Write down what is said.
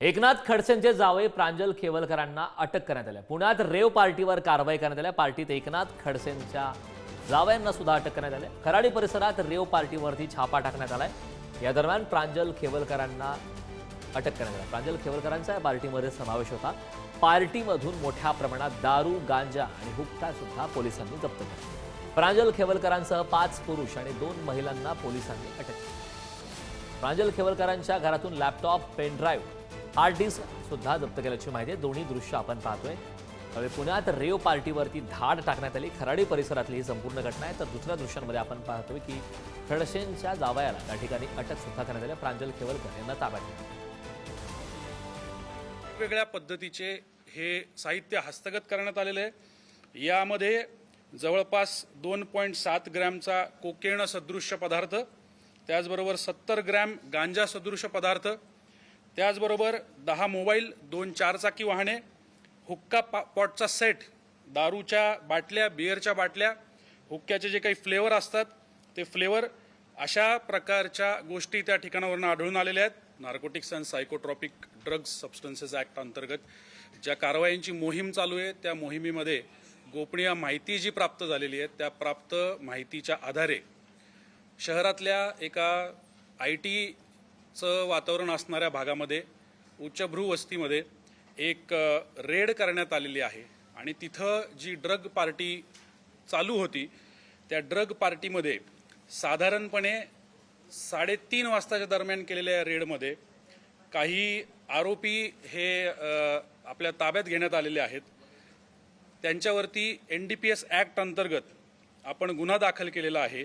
एकनाथ खडसेंचे जावई प्रांजल खेवलकरांना अटक करण्यात आली। पुण्यात रेव पार्टीवर कारवाई करण्यात आली। पार्टीत एकनाथ खडसेंच्या जावयांना सुद्धा अटक करण्यात आली। खराडी परिसरात रेव पार्टीवरती छापा टाकण्यात आलाय। या दरम्यान प्रांजल खेवलकरांना अटक करण्यात आली। प्रांजल खेवलकरांचा पार्टीमध्ये समावेश होता। पार्टीमधून मोठ्या प्रमाणात दारू, गांजा आणि हुक्का सुद्धा पोलिसांनी जप्त केला। प्रांजल खेवलकरांसह 5 पुरुष आणि 2 महिलांना पोलिसांनी अटक केली। प्रांजल खेवलकरांच्या घरातून laptop, pen drive, hard disk सुद्धा जप्त केल्याची माहिती आहे। दोन्ही दृश्य आपण पाहतोय। त्यामुळे पुण्यात रेव पार्टीवरती धाड टाकण्यात आली। खराडी परिसरातली ही संपूर्ण घटना आहे। तर दुसऱ्या दृश्यांमध्ये आपण पाहतोय की खडसेंच्या जावयाला त्या ठिकाणी अटक सुद्धा करण्यात आली। प्रांजल खेवलकर यांना ताब्यात घेतलं। वेगवेगळ्या पद्धतीचे हे साहित्य हस्तगत करण्यात आलेले आहे। यामध्ये जवळपास 2.7 ग्रॅमचा कोकेन सदृश्य पदार्थ, त्याचबरोबर 70 ग्रॅम गांजा सदृश्य पदार्थ, त्याचबरोबर 10 मोबाईल, 2 चारचाकी वाहने, हुक्का पॉटचा सेट, दारूच्या बाटल्या, बिअरच्या बाटल्या, हुक्क्याचे जे काही फ्लेवर असतात ते फ्लेवर, अशा प्रकारच्या गोष्टी त्या ठिकाणावरून आढळून आलेल्या आहेत। Narcotics and psychotropic drugs substances act अंतर्गत ज्या कारवायांची मोहीम चालू आहे त्या मोहिमेमध्ये गोपनीय माहिती जी प्राप्त झालेली आहे त्या प्राप्त माहितीच्या आधारे शहरातल्या एका IT वातावरण असणाऱ्या भागामध्ये उच्चभ्रू वस्तीमध्ये एक रेड करण्यात आलेली आहे आणि तिथं जी ड्रग पार्टी चालू होती त्या ड्रग पार्टीमध्ये साधारणपणे 3:30 वाजताच्या दरम्यान केलेल्या या रेडमध्ये काही आरोपी हे आपल्या ताब्यात घेण्यात आलेले आहेत। त्यांच्यावरती NDPS ॲक्ट अंतर्गत आपण गुन्हा दाखल केलेला आहे।